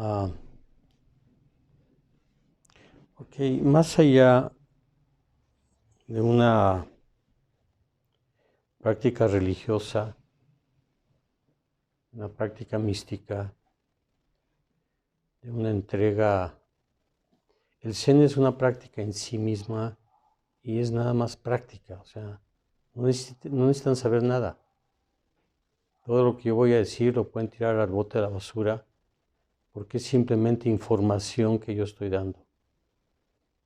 Ah, ok, más allá de una práctica religiosa, una práctica mística, de una entrega, el Zen es una práctica en sí misma y es nada más práctica, o sea, no necesitan saber nada. Todo lo que yo voy a decir lo pueden tirar al bote de la basura porque es simplemente información que yo estoy dando,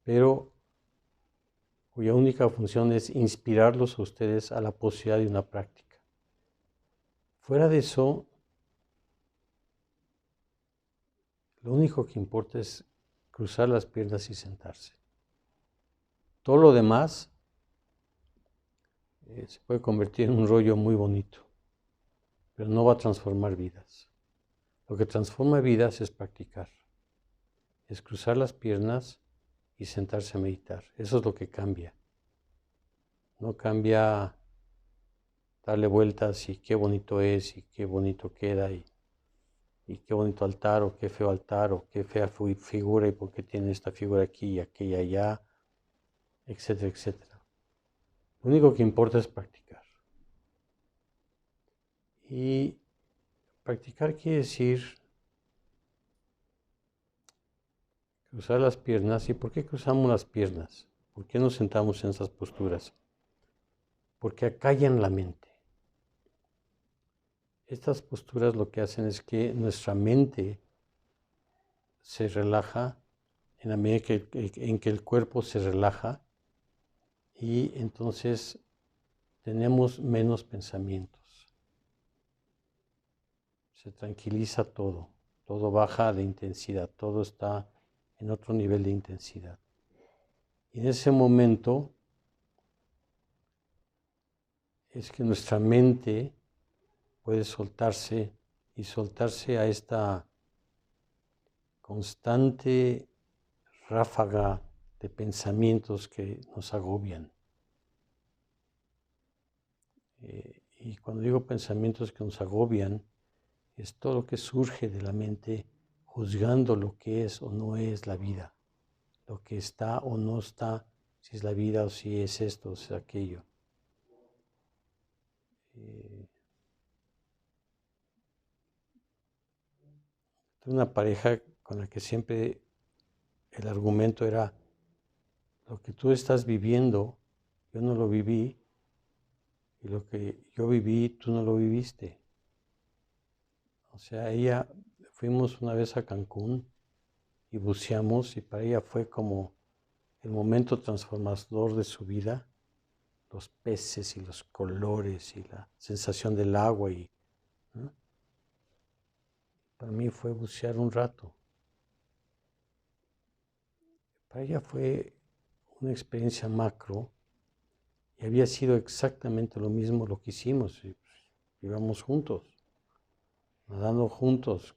pero cuya única función es inspirarlos a ustedes a la posibilidad de una práctica. Fuera de eso, lo único que importa es cruzar las piernas y sentarse. Todo lo demás se puede convertir en un rollo muy bonito, pero no va a transformar vidas. Lo que transforma vidas es practicar, es cruzar las piernas y sentarse a meditar. Eso es lo que cambia. No cambia darle vueltas y qué bonito es y qué bonito queda y qué bonito altar o qué fea figura y por qué tiene esta figura aquí y aquella allá, etcétera, etcétera. Lo único que importa es practicar. Y practicar quiere decir cruzar las piernas. ¿Y por qué cruzamos las piernas? ¿Por qué nos sentamos en esas posturas? Porque acallan la mente. Estas posturas lo que hacen es que nuestra mente se relaja en la medida en que el cuerpo se relaja y entonces tenemos menos pensamientos. Se tranquiliza todo, todo baja de intensidad, todo está en otro nivel de intensidad. Y en ese momento es que nuestra mente puede soltarse y soltarse a esta constante ráfaga de pensamientos que nos agobian. Y cuando digo pensamientos que nos agobian, es todo lo que surge de la mente juzgando lo que es o no es la vida, lo que está o no está, si es la vida o si es esto o si es aquello. Tuve una pareja con la que siempre el argumento era, lo que tú estás viviendo, yo no lo viví, y lo que yo viví, tú no lo viviste. O sea, fuimos una vez a Cancún y buceamos y para ella fue como el momento transformador de su vida, los peces y los colores y la sensación del agua ¿no? Para mí fue bucear un rato. Para ella fue una experiencia macro y había sido exactamente lo mismo lo que hicimos. Y, pues, íbamos juntos, nadando juntos,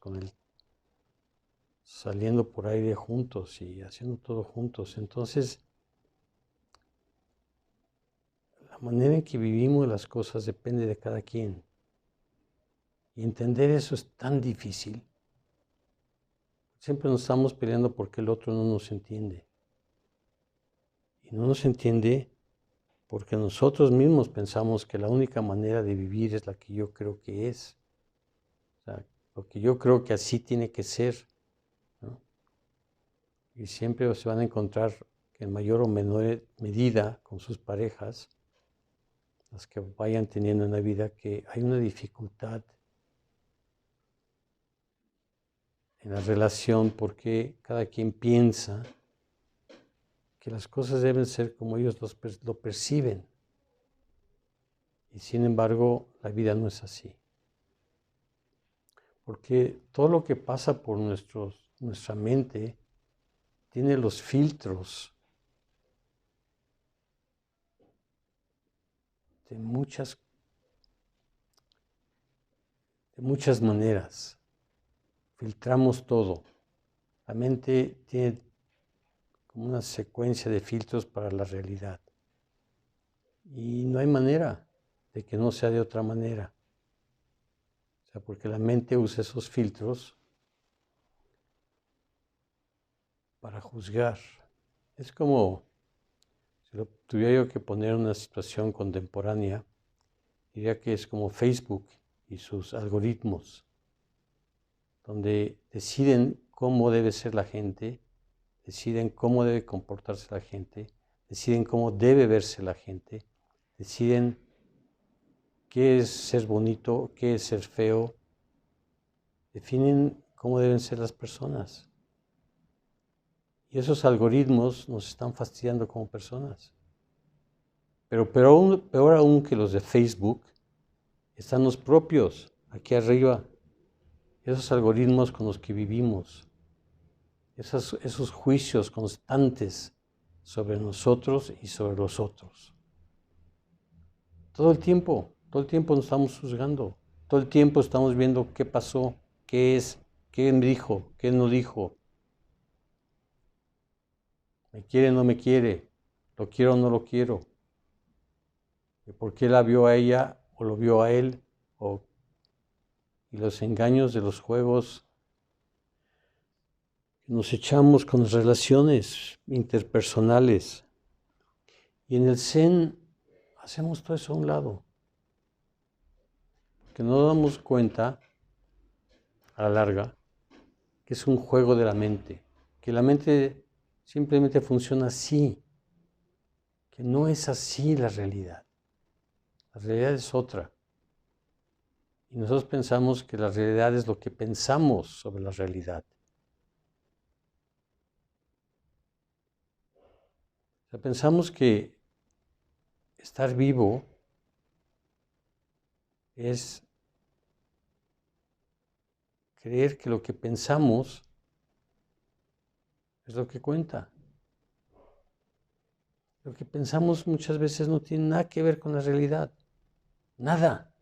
saliendo por aire juntos y haciendo todo juntos. Entonces, la manera en que vivimos las cosas depende de cada quien. Y entender eso es tan difícil. Siempre nos estamos peleando porque el otro no nos entiende. Y no nos entiende porque nosotros mismos pensamos que la única manera de vivir es la que yo creo que es. O sea, lo que yo creo que así tiene que ser, ¿no? Y siempre se van a encontrar que en mayor o menor medida con sus parejas, las que vayan teniendo en la vida, que hay una dificultad en la relación porque cada quien piensa que las cosas deben ser como ellos lo perciben. Y sin embargo, la vida no es así. Porque todo lo que pasa por nuestra mente tiene los filtros de muchas maneras. Filtramos todo. La mente tiene como una secuencia de filtros para la realidad. Y no hay manera de que no sea de otra manera. O sea, porque la mente usa esos filtros para juzgar. Es como, si lo tuviera yo que poner en una situación contemporánea, diría que es como Facebook y sus algoritmos, donde deciden cómo debe ser la gente, deciden cómo debe comportarse la gente, deciden cómo debe verse la gente, deciden qué es ser bonito, qué es ser feo, definen cómo deben ser las personas. Y esos algoritmos nos están fastidiando como personas. Pero peor aún que los de Facebook, están los propios, aquí arriba, esos algoritmos con los que vivimos, esos juicios constantes sobre nosotros y sobre los otros. Todo el tiempo nos estamos juzgando, todo el tiempo estamos viendo qué pasó, qué es, qué me dijo, qué no dijo, me quiere o no me quiere, lo quiero o no lo quiero, y por qué la vio a ella o lo vio a él, y los engaños de los juegos que nos echamos con las relaciones interpersonales. Y en el Zen hacemos todo eso a un lado, que no nos damos cuenta a la larga que es un juego de la mente, que la mente simplemente funciona así, que no es así la realidad es otra. Y nosotros pensamos que la realidad es lo que pensamos sobre la realidad. O sea, pensamos que estar vivo es creer que lo que pensamos es lo que cuenta. Lo que pensamos muchas veces no tiene nada que ver con la realidad. Nada.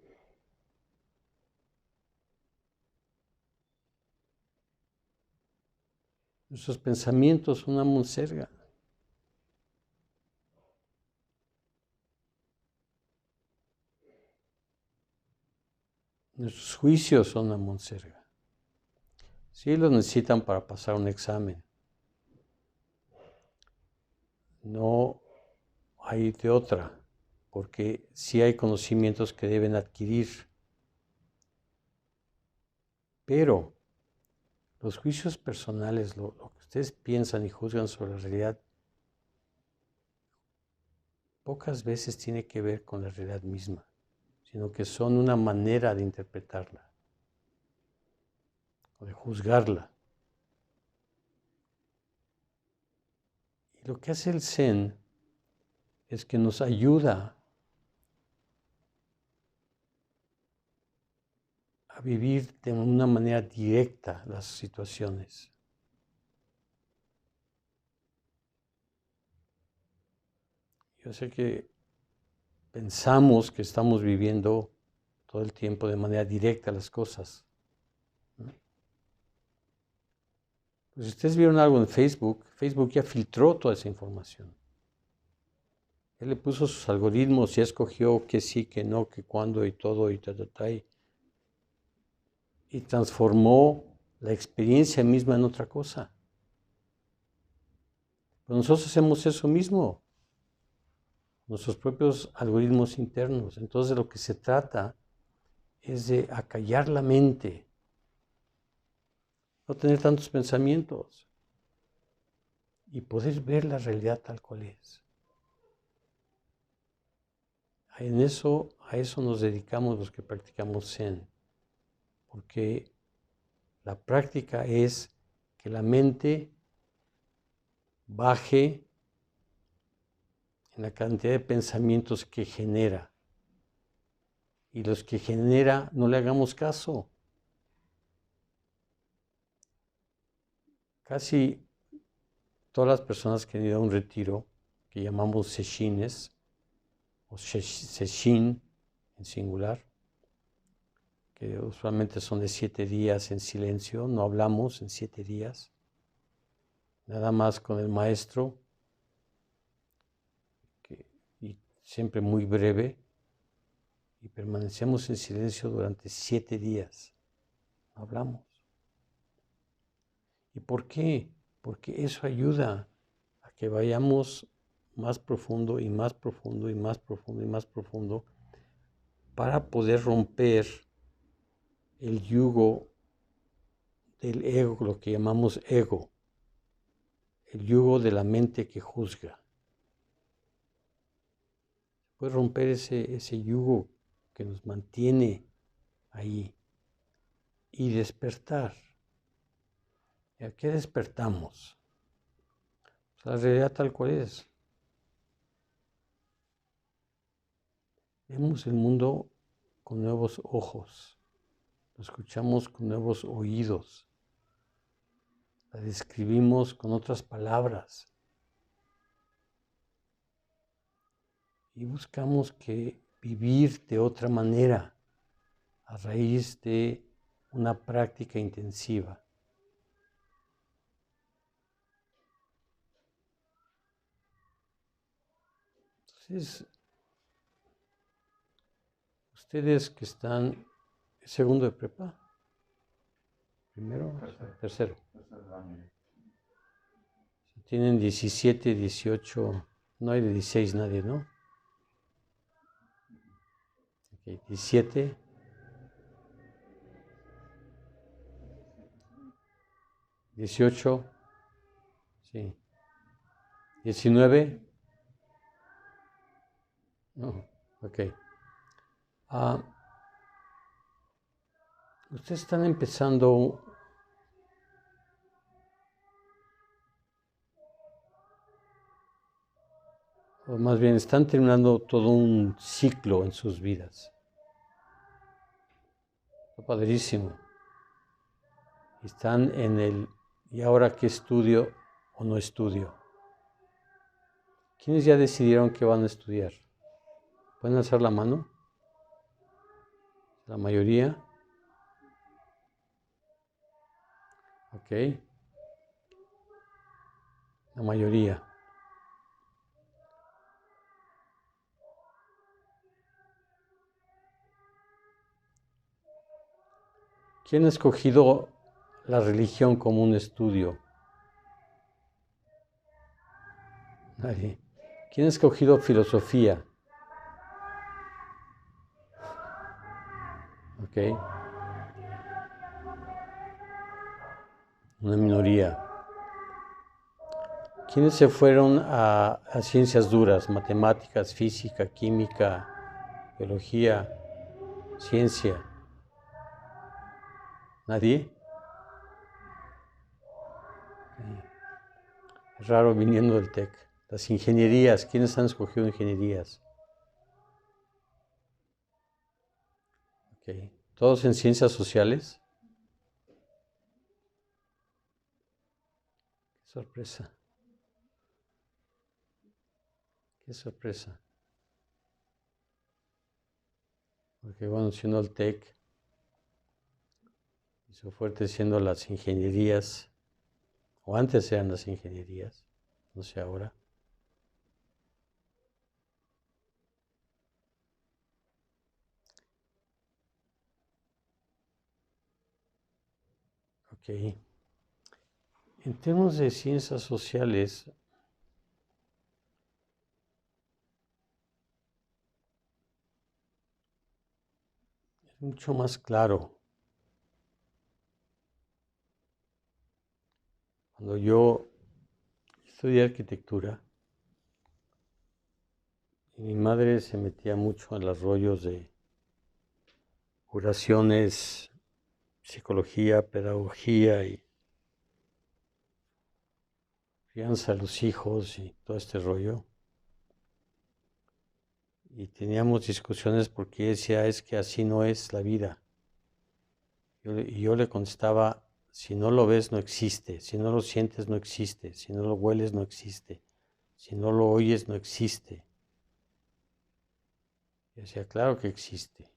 Nuestros pensamientos son una monserga. Nuestros juicios son una monserga. Sí los necesitan para pasar un examen. No hay de otra, porque sí hay conocimientos que deben adquirir. Pero los juicios personales, lo que ustedes piensan y juzgan sobre la realidad, pocas veces tiene que ver con la realidad misma, sino que son una manera de interpretarla o de juzgarla. Y lo que hace el Zen es que nos ayuda a vivir de una manera directa las situaciones. Yo sé que pensamos que estamos viviendo todo el tiempo de manera directa las cosas. Pues si ustedes vieron algo en Facebook, Facebook ya filtró toda esa información. Él le puso sus algoritmos y escogió que sí, que no, que cuándo y todo y y transformó la experiencia misma en otra cosa. Pero nosotros hacemos eso mismo, nuestros propios algoritmos internos. Entonces de lo que se trata es de acallar la mente, no tener tantos pensamientos y poder ver la realidad tal cual es. A eso nos dedicamos los que practicamos Zen, porque la práctica es que la mente baje en la cantidad de pensamientos que genera. Y los que genera no le hagamos caso. Casi todas las personas que han ido a un retiro, que llamamos seshines, o seshin en singular, que usualmente son de 7 días en silencio, no hablamos en 7 días, nada más con el maestro, y siempre muy breve, y permanecemos en silencio durante 7 días, no hablamos. ¿Y por qué? porque eso ayuda a que vayamos más profundo y más profundo y más profundo y más profundo para poder romper el yugo del ego, lo que llamamos ego, el yugo de la mente que juzga. Puede romper ese yugo que nos mantiene ahí y despertar. ¿Y a qué despertamos? Pues la realidad tal cual es. Vemos el mundo con nuevos ojos, lo escuchamos con nuevos oídos, la describimos con otras palabras y buscamos que vivir de otra manera a raíz de una práctica intensiva. Entonces, ustedes que están segundo de prepa, primero, tercero. Tienen 17, 18, no hay de 16 nadie, ¿no? Okay, 17, 18, sí, 19, no, ok. Ustedes están empezando o más bien están terminando todo un ciclo en sus vidas. Está padrísimo. Están en el ¿y ahora qué estudio o no estudio? ¿Quiénes ya decidieron que van a estudiar? ¿Pueden alzar la mano? La mayoría. Ok. La mayoría. ¿Quién ha escogido la religión como un estudio? Nadie. ¿Quién ha escogido filosofía? Ok. Una minoría. ¿Quiénes se fueron a ciencias duras? Matemáticas, física, química, biología, ciencia. ¿Nadie? Es raro viniendo del TEC. Las ingenierías. ¿Quiénes han escogido ingenierías? Okay. ¿Todos en ciencias sociales? Qué sorpresa. Qué sorpresa. Porque bueno, siendo el TEC, y su fuerte siendo las ingenierías, o antes eran las ingenierías, no sé ahora. Ok. En términos de ciencias sociales, es mucho más claro. Cuando yo estudié arquitectura, y mi madre se metía mucho en los rollos de curaciones, psicología, pedagogía y crianza a los hijos y todo este rollo. Y teníamos discusiones porque decía, es que así no es la vida. Y yo le contestaba, si no lo ves no existe, si no lo sientes no existe, si no lo hueles no existe, si no lo oyes no existe. Y decía, claro que existe.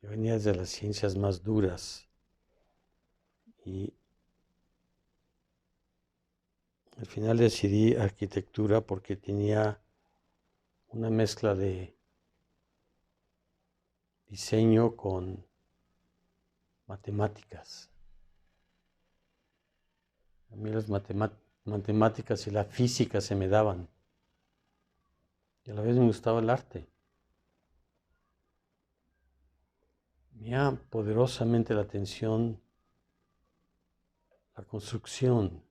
Yo venía desde las ciencias más duras y al final decidí arquitectura porque tenía una mezcla de diseño con matemáticas. A mí las matemáticas y la física se me daban. Y a la vez me gustaba el arte. Me llama poderosamente la atención la construcción.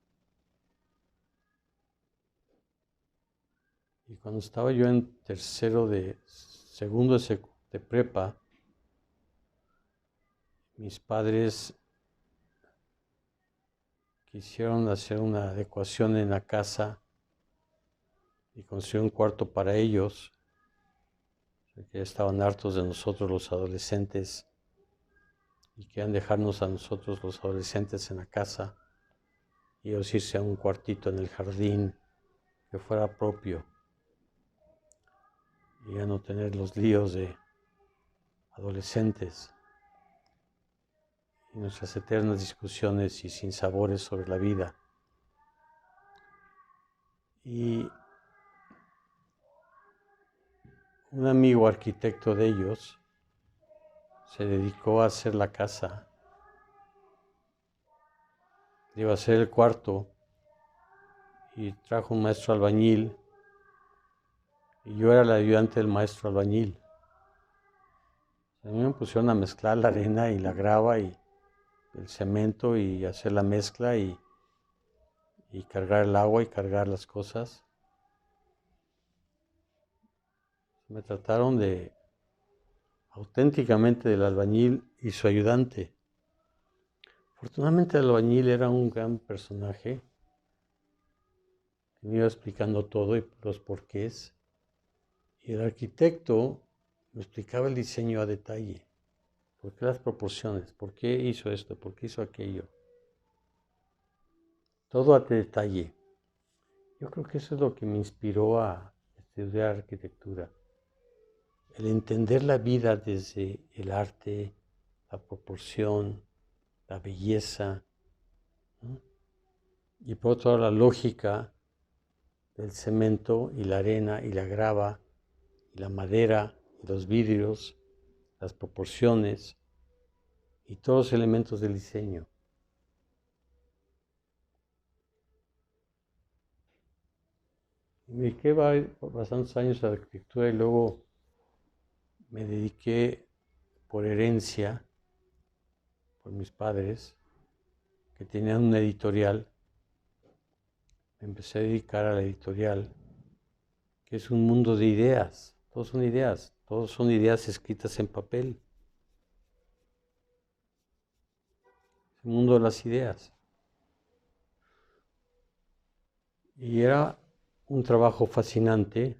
Y cuando estaba yo en segundo de prepa, mis padres quisieron hacer una adecuación en la casa y construyeron un cuarto para ellos, porque estaban hartos de nosotros los adolescentes y querían dejarnos a nosotros los adolescentes en la casa y ellos irse a un cuartito en el jardín que fuera propio y ya no tener los líos de adolescentes y nuestras eternas discusiones y sinsabores sobre la vida. Y un amigo arquitecto de ellos se dedicó a hacer la casa, iba a hacer el cuarto y trajo un maestro albañil y yo era el ayudante del maestro albañil. A mí me pusieron a mezclar la arena y la grava y el cemento y hacer la mezcla y cargar el agua y cargar las cosas. Me trataron auténticamente del albañil y su ayudante. Afortunadamente el albañil era un gran personaje que me iba explicando todo y los porqués. Y el arquitecto me explicaba el diseño a detalle. ¿Por qué las proporciones? ¿Por qué hizo esto? ¿Por qué hizo aquello? Todo a detalle. Yo creo que eso es lo que me inspiró a estudiar arquitectura. El entender la vida desde el arte, la proporción, la belleza, ¿no? Y por otro lado la lógica del cemento y la arena y la grava y la madera y los vidrios, las proporciones y todos los elementos del diseño. Me dediqué bastantes años a la arquitectura y luego me dediqué por herencia, por mis padres, que tenían una editorial. Me empecé a dedicar a la editorial, que es un mundo de ideas. Todos son ideas escritas en papel. Es el mundo de las ideas. Y era un trabajo fascinante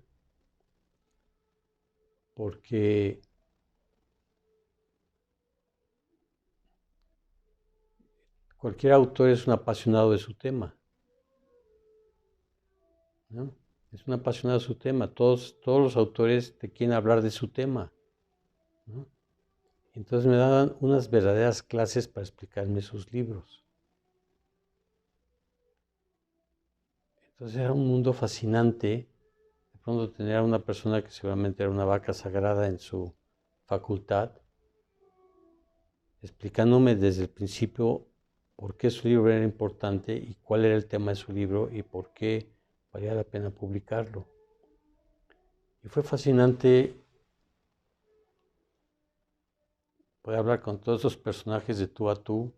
porque cualquier autor es un apasionado de su tema, ¿no? Es un apasionado de su tema. Todos los autores te quieren hablar de su tema, ¿no? Entonces me daban unas verdaderas clases para explicarme sus libros. Entonces era un mundo fascinante. De pronto tener a una persona que seguramente era una vaca sagrada en su facultad, explicándome desde el principio por qué su libro era importante y cuál era el tema de su libro y por qué valía la pena publicarlo. Y fue fascinante poder hablar con todos esos personajes de tú a tú.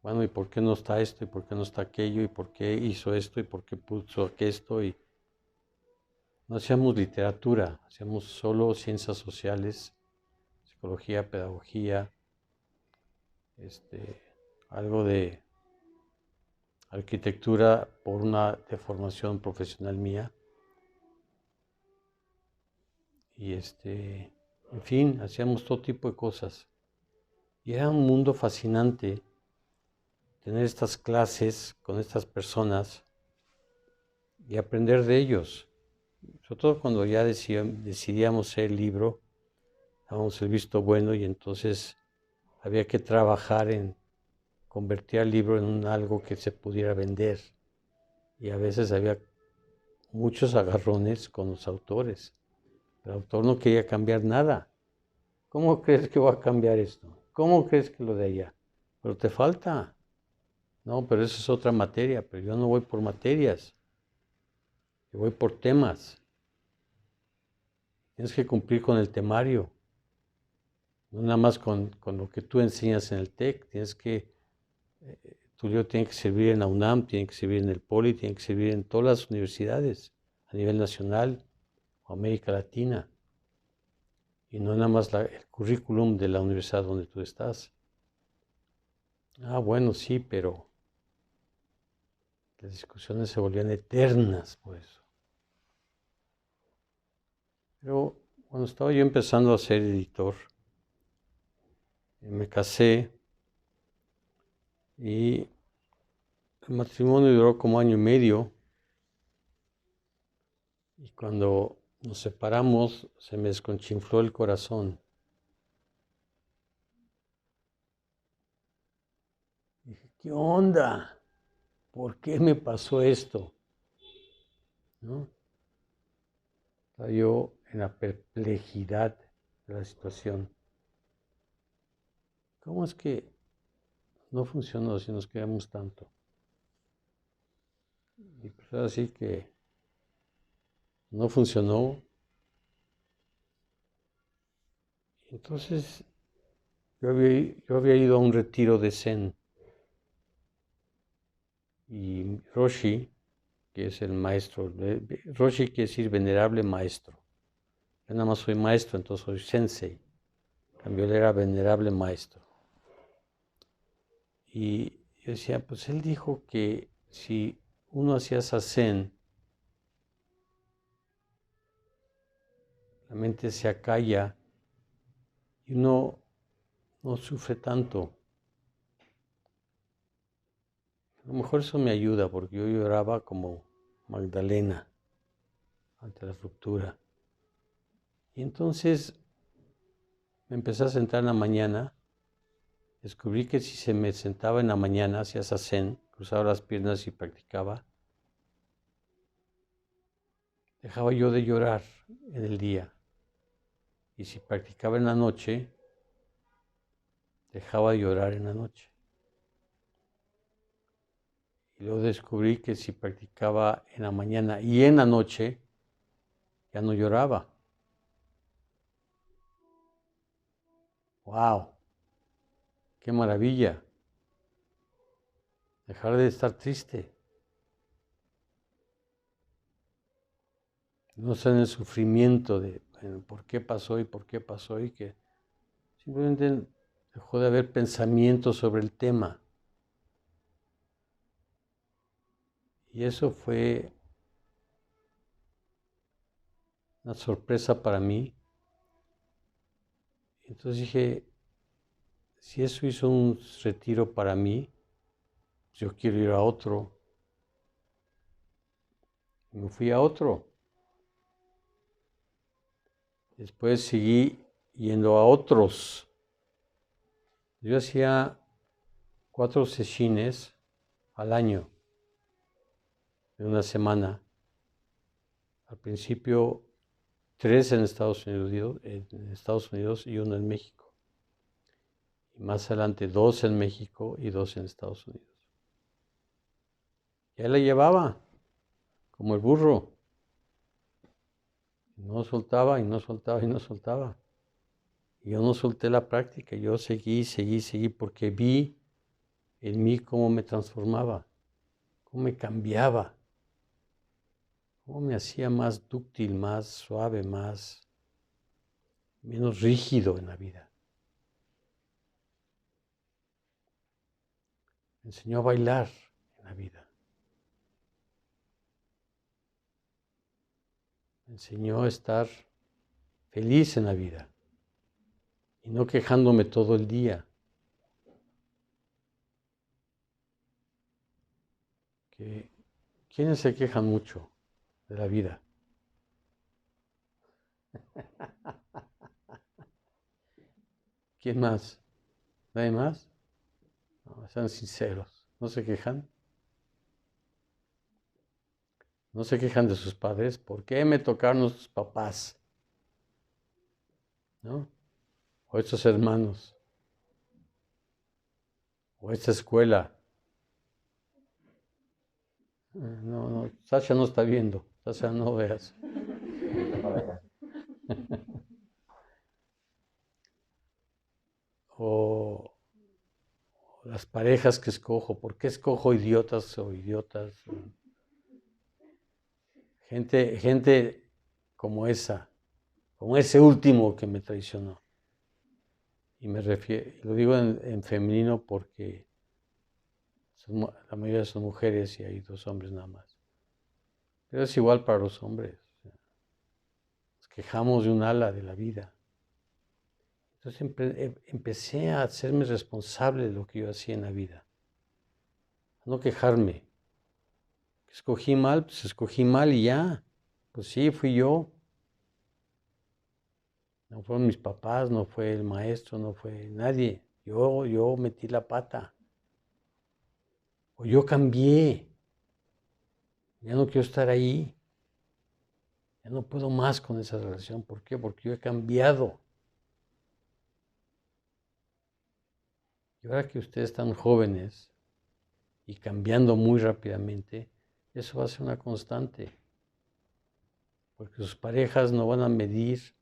Bueno, ¿y por qué no está esto? ¿Y por qué no está aquello? ¿Y por qué hizo esto? ¿Y por qué puso aquello? Y no hacíamos literatura, hacíamos solo ciencias sociales, psicología, pedagogía, algo de arquitectura por una deformación profesional mía. Y en fin, hacíamos todo tipo de cosas. Y era un mundo fascinante tener estas clases con estas personas y aprender de ellos. Sobre todo cuando ya decidíamos hacer el libro, dábamos el visto bueno y entonces había que trabajar en convertir el libro en algo que se pudiera vender. Y a veces había muchos agarrones con los autores. El autor no quería cambiar nada. ¿Cómo crees que va a cambiar esto? ¿Cómo crees que lo de allá? Pero te falta. No, pero eso es otra materia, pero yo no voy por materias, yo voy por temas. Tienes que cumplir con el temario, no nada más con lo que tú enseñas en el TEC, tu libro tiene que servir en la UNAM, tiene que servir en el Poli, tiene que servir en todas las universidades a nivel nacional o América Latina, y no nada más el currículum de la universidad donde tú estás. Ah, bueno, sí, pero las discusiones se volvían eternas por eso. Pero cuando estaba yo empezando a ser editor, me casé y el matrimonio duró como año y medio, y cuando nos separamos se me desconchinfló el corazón. Dije, ¿qué onda? ¿Por qué me pasó esto? ¿No? Estaba yo en la perplejidad de la situación. ¿Cómo es que no funcionó si nos quedamos tanto? Y pues así que no funcionó. Entonces yo había ido a un retiro de Zen y Roshi, que es el maestro, Roshi quiere decir venerable maestro. Yo nada más soy maestro, entonces soy sensei. En cambio, él era venerable maestro. Y yo decía, pues él dijo que si uno hacía zazen, la mente se acalla y uno no sufre tanto. A lo mejor eso me ayuda porque yo lloraba como Magdalena ante la ruptura. Y entonces me empecé a sentar en la mañana. Descubrí que si se me sentaba en la mañana, hacía zazen, cruzaba las piernas y practicaba, dejaba yo de llorar en el día. Y si practicaba en la noche, dejaba de llorar en la noche. Y luego descubrí que si practicaba en la mañana y en la noche, ya no lloraba. ¡Wow! ¡Qué maravilla! Dejar de estar triste. No estar en el sufrimiento de bueno, por qué pasó y que simplemente dejó de haber pensamientos sobre el tema. Y eso fue una sorpresa para mí. Entonces dije, si eso hizo un retiro para mí, yo quiero ir a otro. Y me fui a otro. Después seguí yendo a otros. Yo hacía 4 sessions al año, de una semana. Al principio 3 en Estados Unidos y 1 en México. Y más adelante 2 en México y 2 en Estados Unidos. Y ahí la llevaba, como el burro. No soltaba y no soltaba y no soltaba. Y yo no solté la práctica, yo seguí, porque vi en mí cómo me transformaba, cómo me cambiaba, cómo me hacía más dúctil, más suave, menos rígido en la vida. Me enseñó a bailar en la vida. Me enseñó a estar feliz en la vida y no quejándome todo el día. ¿Quiénes se quejan mucho de la vida? ¿Quién más? ¿Nadie más? No, sean sinceros. ¿No se quejan? No se quejan de sus padres. ¿Por qué me tocaron sus papás? ¿No? o estos hermanos, o esta escuela. No, Sasha no está viendo, Sasha no veas. O las parejas que escojo, ¿por qué escojo idiotas o idiotas? Gente como esa, como ese último que me traicionó. Y lo digo en femenino porque la mayoría son mujeres y hay 2 hombres nada más. Pero es igual para los hombres. Nos quejamos de un ala de la vida. Entonces empecé a hacerme responsable de lo que yo hacía en la vida. A no quejarme. Escogí mal, pues escogí mal y ya. Pues sí, fui yo. No fueron mis papás, no fue el maestro, no fue nadie. Yo metí la pata. O yo cambié. Ya no quiero estar ahí. Ya no puedo más con esa relación. ¿Por qué? Porque yo he cambiado. Y ahora que ustedes están jóvenes y cambiando muy rápidamente, eso va a ser una constante. Porque sus parejas no van a medir,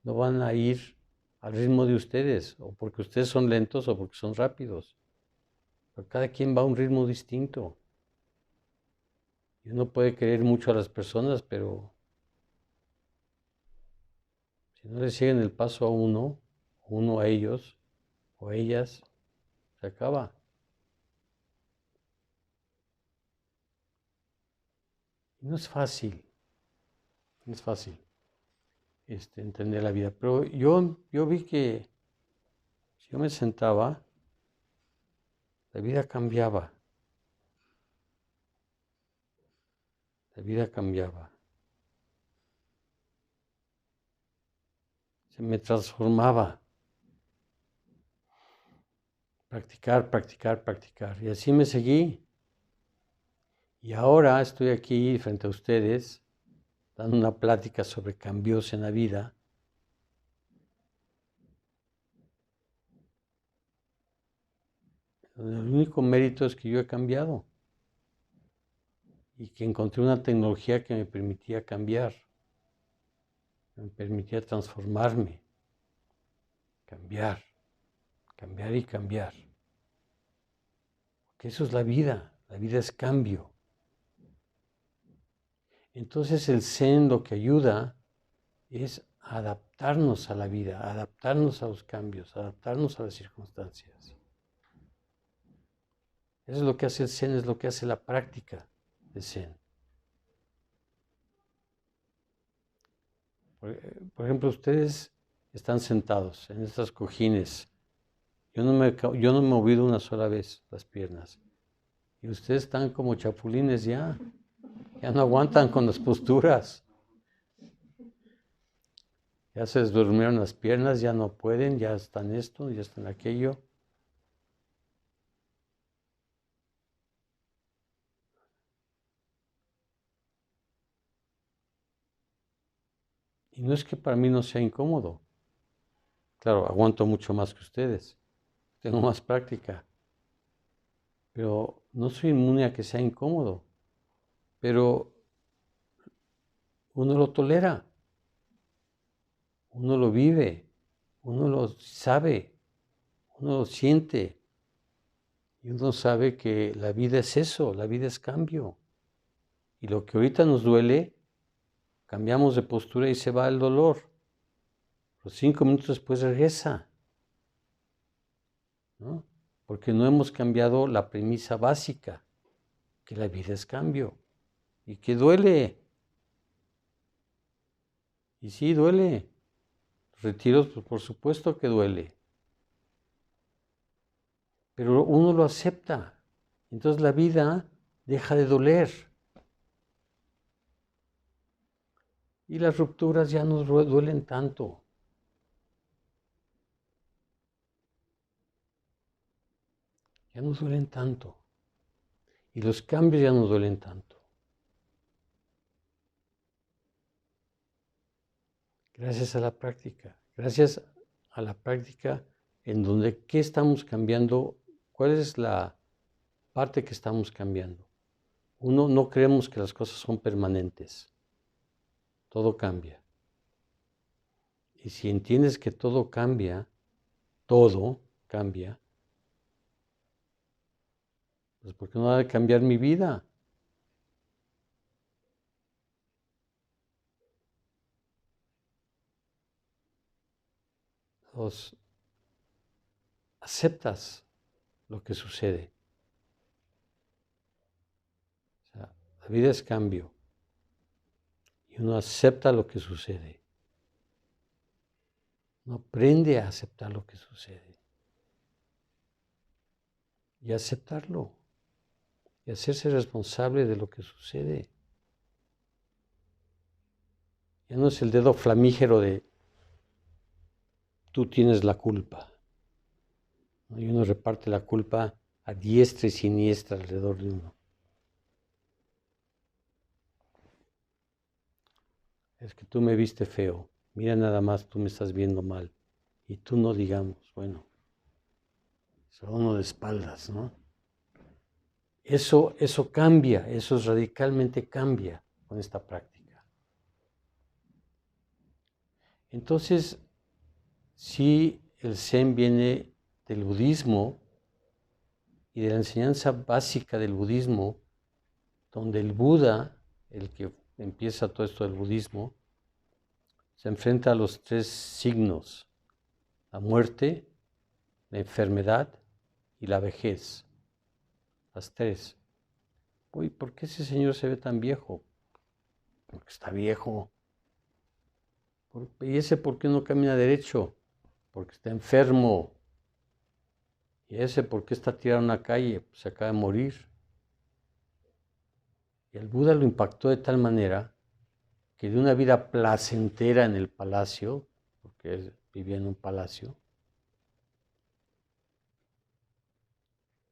no van a ir al ritmo de ustedes, o porque ustedes son lentos o porque son rápidos. Pero cada quien va a un ritmo distinto. Y uno puede querer mucho a las personas, pero si no le siguen el paso a uno a ellos o a ellas, se acaba. Y no es fácil, no es fácil entender la vida. Pero yo vi que si yo me sentaba, la vida cambiaba. La vida cambiaba. Se me transformaba. Practicar, practicar, practicar. Y así me seguí. Y ahora estoy aquí frente a ustedes, dando una plática sobre cambios en la vida. El único mérito es que yo he cambiado. Y que encontré una tecnología que me permitía cambiar. Me permitía transformarme. Cambiar. Cambiar y cambiar. Porque eso es la vida. La vida es cambio. Entonces el Zen lo que ayuda es adaptarnos a la vida, adaptarnos a los cambios, adaptarnos a las circunstancias. Eso es lo que hace el Zen, es lo que hace la práctica de Zen. Por ejemplo, ustedes están sentados en estos cojines. Yo no me he movido una sola vez las piernas. Y ustedes están como chapulines ya. Ya no aguantan con las posturas. Ya se les durmieron las piernas, ya no pueden, ya están esto, ya están aquello. Y no es que para mí no sea incómodo. Claro, aguanto mucho más que ustedes. Tengo más práctica. Pero no soy inmune a que sea incómodo. Pero uno lo tolera. Uno lo vive. Uno lo sabe. Uno lo siente. Y uno sabe que la vida es eso. La vida es cambio. Y lo que ahorita nos duele, cambiamos de postura y se va el dolor. Los 5 minutos después regresa, ¿no? Porque no hemos cambiado la premisa básica, que la vida es cambio y que duele. Y sí, duele. Retiros, pues por supuesto que duele. Pero uno lo acepta. Entonces la vida deja de doler. Y las rupturas ya no duelen tanto. Ya no duelen tanto. Y los cambios ya no duelen tanto. Gracias a la práctica. Gracias a la práctica en donde qué estamos cambiando, cuál es la parte que estamos cambiando. Uno, no creemos que las cosas son permanentes, todo cambia. Y si entiendes que todo cambia, pues ¿por qué no ha de cambiar mi vida? Dos, aceptas lo que sucede. O sea, la vida es cambio. Y uno acepta lo que sucede. Uno aprende a aceptar lo que sucede. Y aceptarlo. Y hacerse responsable de lo que sucede. Ya no es el dedo flamígero de tú tienes la culpa. Y uno reparte la culpa a diestra y siniestra alrededor de uno. Es que tú me viste feo, mira nada más, tú me estás viendo mal. Y tú no digamos, bueno, se va uno de espaldas, ¿no? Eso cambia, eso radicalmente cambia con esta práctica. Entonces, si el Zen viene del budismo y de la enseñanza básica del budismo, donde el Buda, el que empieza todo esto del budismo, se enfrenta a los tres signos: la muerte, la enfermedad y la vejez. Las tres. Uy, ¿por qué ese señor se ve tan viejo? Porque está viejo. ¿Y ese por qué no camina derecho? Porque está enfermo. ¿Y ese por qué está tirado en la calle? Pues se acaba de morir. Y el Buda lo impactó de tal manera que de una vida placentera en el palacio, porque él vivía en un palacio,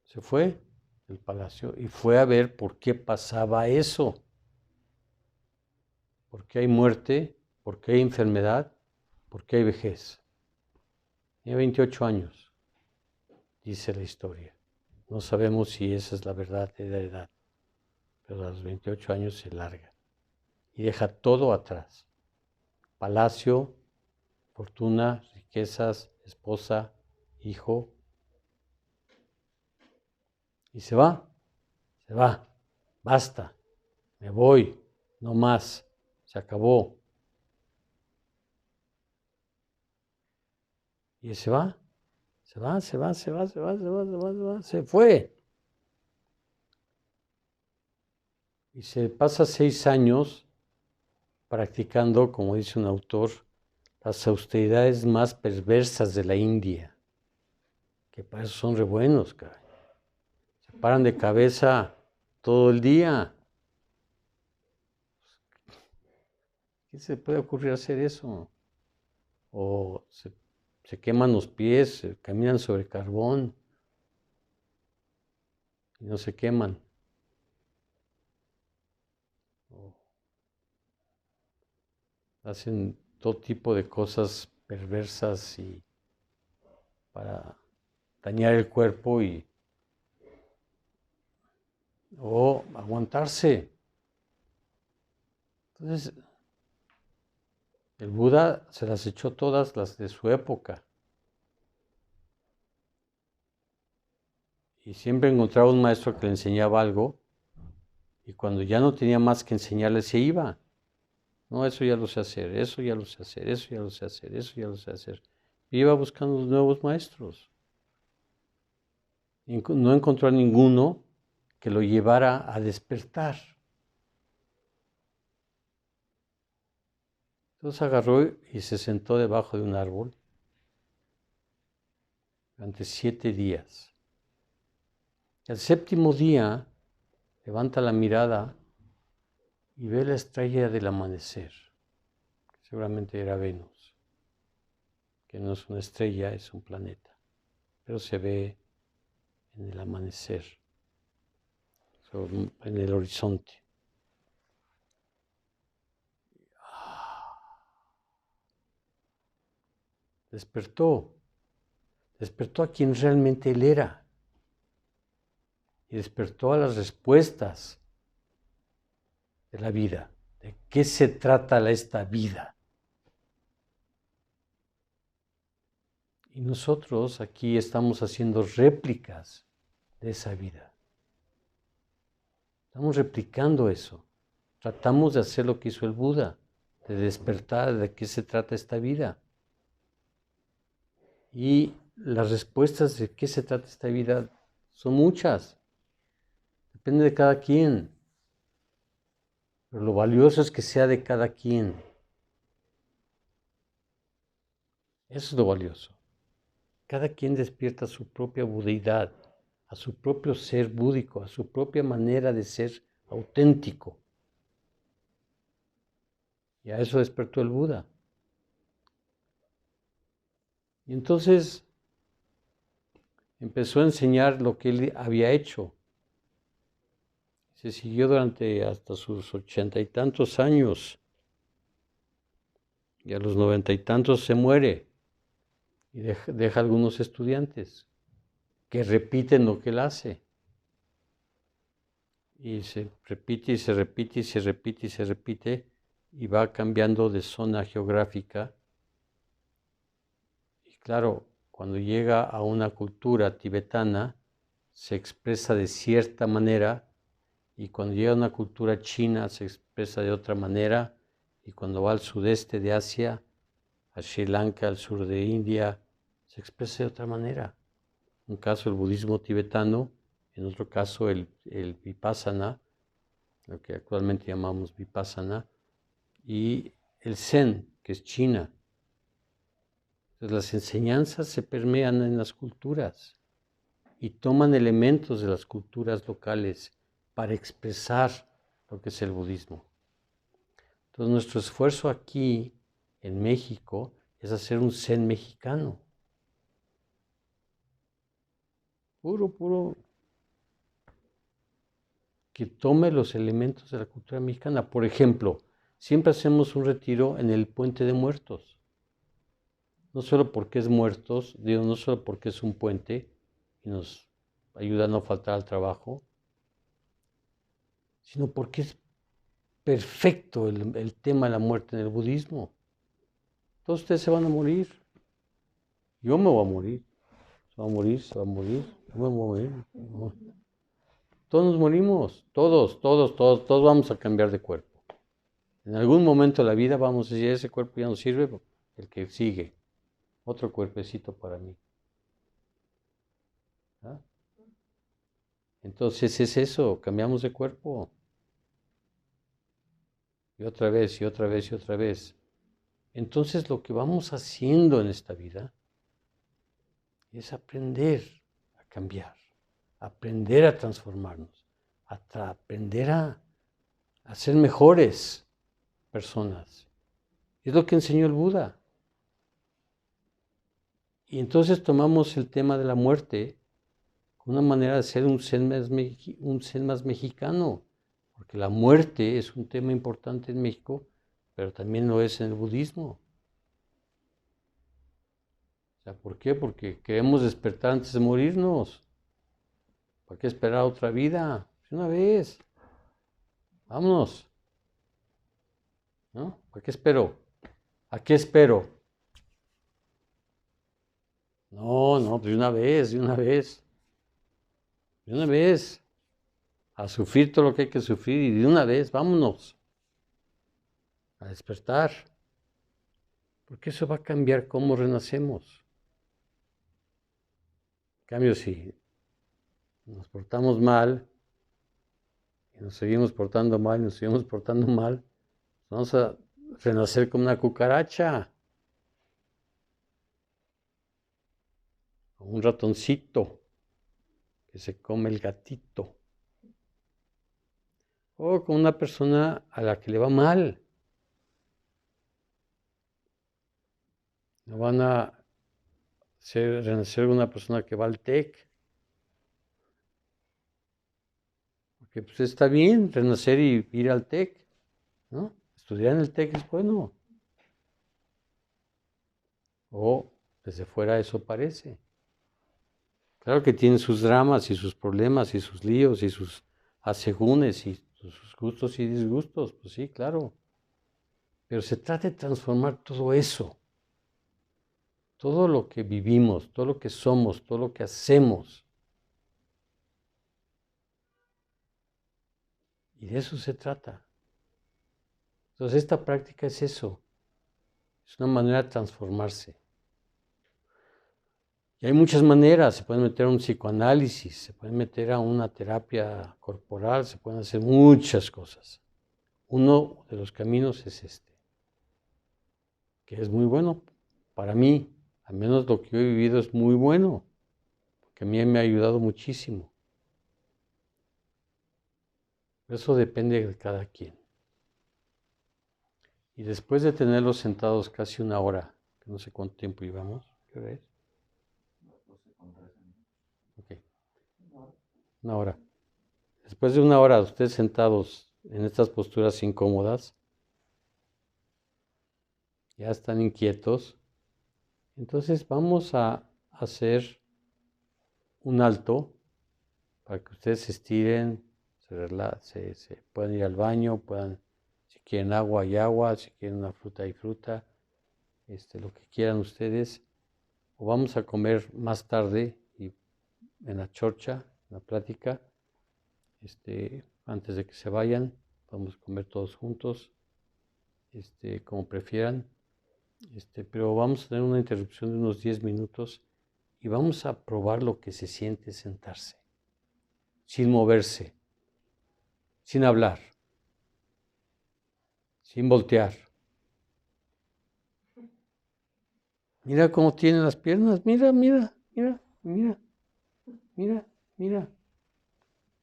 se fue del palacio y fue a ver por qué pasaba eso. ¿Por qué hay muerte? ¿Por qué hay enfermedad? ¿Por qué hay vejez? Tenía 28 años, dice la historia. No sabemos si esa es la verdad de la edad, pero a los 28 años se larga y deja todo atrás. Palacio, fortuna, riquezas, esposa, hijo. Y se va, basta, me voy, no más, se acabó. Y se va, se fue. Y se pasa 6 años practicando, como dice un autor, las austeridades más perversas de la India, que para eso son re buenos, caray. Se paran de cabeza todo el día. ¿Qué se puede ocurrir hacer eso? O se queman los pies, caminan sobre carbón y no se queman. O hacen todo tipo de cosas perversas y para dañar el cuerpo o aguantarse. Entonces, el Buda se las echó todas las de su época. Y siempre encontraba un maestro que le enseñaba algo y cuando ya no tenía más que enseñarle se iba. No, eso ya lo sé hacer, eso ya lo sé hacer, eso ya lo sé hacer, eso ya lo sé hacer. Y iba buscando nuevos maestros. Y no encontró a ninguno que lo llevara a despertar. Entonces agarró y se sentó debajo de un árbol durante 7 días. El séptimo día levanta la mirada y ve la estrella del amanecer, que seguramente era Venus, que no es una estrella, es un planeta, pero se ve en el amanecer, en el horizonte. despertó a quien realmente él era y despertó a las respuestas de la vida. ¿De qué se trata esta vida? Y nosotros aquí estamos haciendo réplicas de esa vida. Estamos replicando eso. Tratamos de hacer lo que hizo el Buda, de despertar de qué se trata esta vida. Y las respuestas de qué se trata esta vida son muchas. Depende de cada quien. Pero lo valioso es que sea de cada quien. Eso es lo valioso. Cada quien despierta su propia budeidad, a su propio ser búdico, a su propia manera de ser auténtico. Y a eso despertó el Buda. Y entonces empezó a enseñar lo que él había hecho. Se siguió durante hasta sus 80 y tantos años. Y a los 90 y tantos se muere. Y deja algunos estudiantes que repiten lo que él hace. Y se repite y se repite y se repite y se repite. Y va cambiando de zona geográfica. Y claro, cuando llega a una cultura tibetana, se expresa de cierta manera, y cuando llega a una cultura china, se expresa de otra manera, y cuando va al sudeste de Asia, a Sri Lanka, al sur de India, se expresa de otra manera. En un caso el budismo tibetano, en otro caso el vipassana, lo que actualmente llamamos vipassana, y el zen, que es China. Entonces las enseñanzas se permean en las culturas y toman elementos de las culturas locales para expresar lo que es el budismo. Entonces nuestro esfuerzo aquí en México es hacer un zen mexicano. Puro, que tome los elementos de la cultura mexicana. Por ejemplo, siempre hacemos un retiro en el Puente de Muertos. No solo porque es muertos, digo, no solo porque es un puente y nos ayuda a no faltar al trabajo, sino porque es perfecto el tema de la muerte en el budismo. Todos ustedes se van a morir. Yo me voy a morir. Se va a morir, se va a morir. Yo me voy a morir. Todos nos morimos. Todos vamos a cambiar de cuerpo. En algún momento de la vida vamos a decir, ese cuerpo ya no sirve, el que sigue. Otro cuerpecito para mí. ¿Ah? Entonces es eso, cambiamos de cuerpo. Y otra vez, y otra vez, y otra vez. Entonces lo que vamos haciendo en esta vida es aprender a cambiar, aprender a transformarnos, aprender a ser mejores personas. Es lo que enseñó el Buda. Y entonces tomamos el tema de la muerte como una manera de ser un zen más mexicano, porque la muerte es un tema importante en México, pero también lo es en el budismo. O sea, ¿por qué? Porque queremos despertar antes de morirnos. ¿Para qué esperar otra vida? Una vez. Vámonos. ¿No? ¿Para qué espero? ¿A qué espero? No, de una vez, de una vez. De una vez. A sufrir todo lo que hay que sufrir y de una vez, vámonos. A despertar. Porque eso va a cambiar cómo renacemos. En cambio, si nos portamos mal, y nos seguimos portando mal, y nos seguimos portando mal, vamos a renacer como una cucaracha, como un ratoncito que se come el gatito, o como una persona a la que le va mal. No van a renacer una persona que va al TEC. Porque pues está bien renacer y ir al TEC, ¿no? Estudiar en el TEC es bueno. O Desde fuera eso parece. Claro que tienen sus dramas y sus problemas y sus líos y sus asegúnes y sus gustos y disgustos, pues sí, claro. Pero se trata de transformar todo eso, todo lo que vivimos, todo lo que somos, todo lo que hacemos. Y de eso se trata. Entonces esta práctica es eso, es una manera de transformarse. Y hay muchas maneras, se pueden meter a un psicoanálisis, se pueden meter a una terapia corporal, se pueden hacer muchas cosas. Uno de los caminos es este, que es muy bueno para mí, al menos lo que yo he vivido es muy bueno, porque a mí me ha ayudado muchísimo. Eso depende de cada quien. Y después de tenerlos sentados casi una hora, que no sé cuánto tiempo llevamos, ¿qué hora es? Ok, una hora. Después de una hora de ustedes sentados en estas posturas incómodas, ya están inquietos, entonces vamos a hacer un alto para que ustedes se estiren, se puedan ir al baño, si quieren agua hay agua, si quieren una fruta hay fruta, lo que quieran ustedes, o vamos a comer más tarde y en la chorcha, en la plática, antes de que se vayan, vamos a comer todos juntos, como prefieran, pero vamos a tener una interrupción de unos 10 minutos y vamos a probar lo que se siente sentarse, sin moverse, sin hablar, sin voltear. Mira cómo tienen las piernas, mira, mira, mira, mira, mira, mira.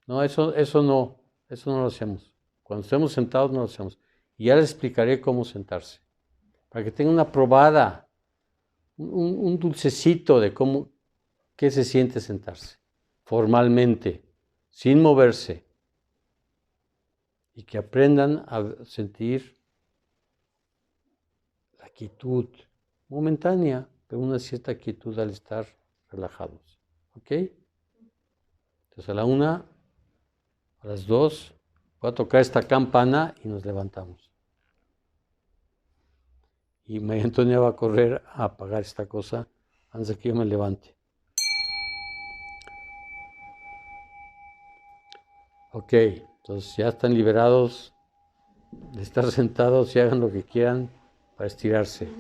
No, eso no lo hacemos. Cuando estemos sentados no lo hacemos. Y ya les explicaré cómo sentarse, para que tengan una probada, un dulcecito de qué se siente sentarse, formalmente, sin moverse, y que aprendan a sentir la quietud momentánea, pero una cierta quietud al estar relajados. ¿Ok? Entonces a la 1, a las 2, voy a tocar esta campana y nos levantamos. Y María Antonia va a correr a apagar esta cosa antes de que yo me levante. Ok, entonces ya están liberados de estar sentados y hagan lo que quieran para estirarse.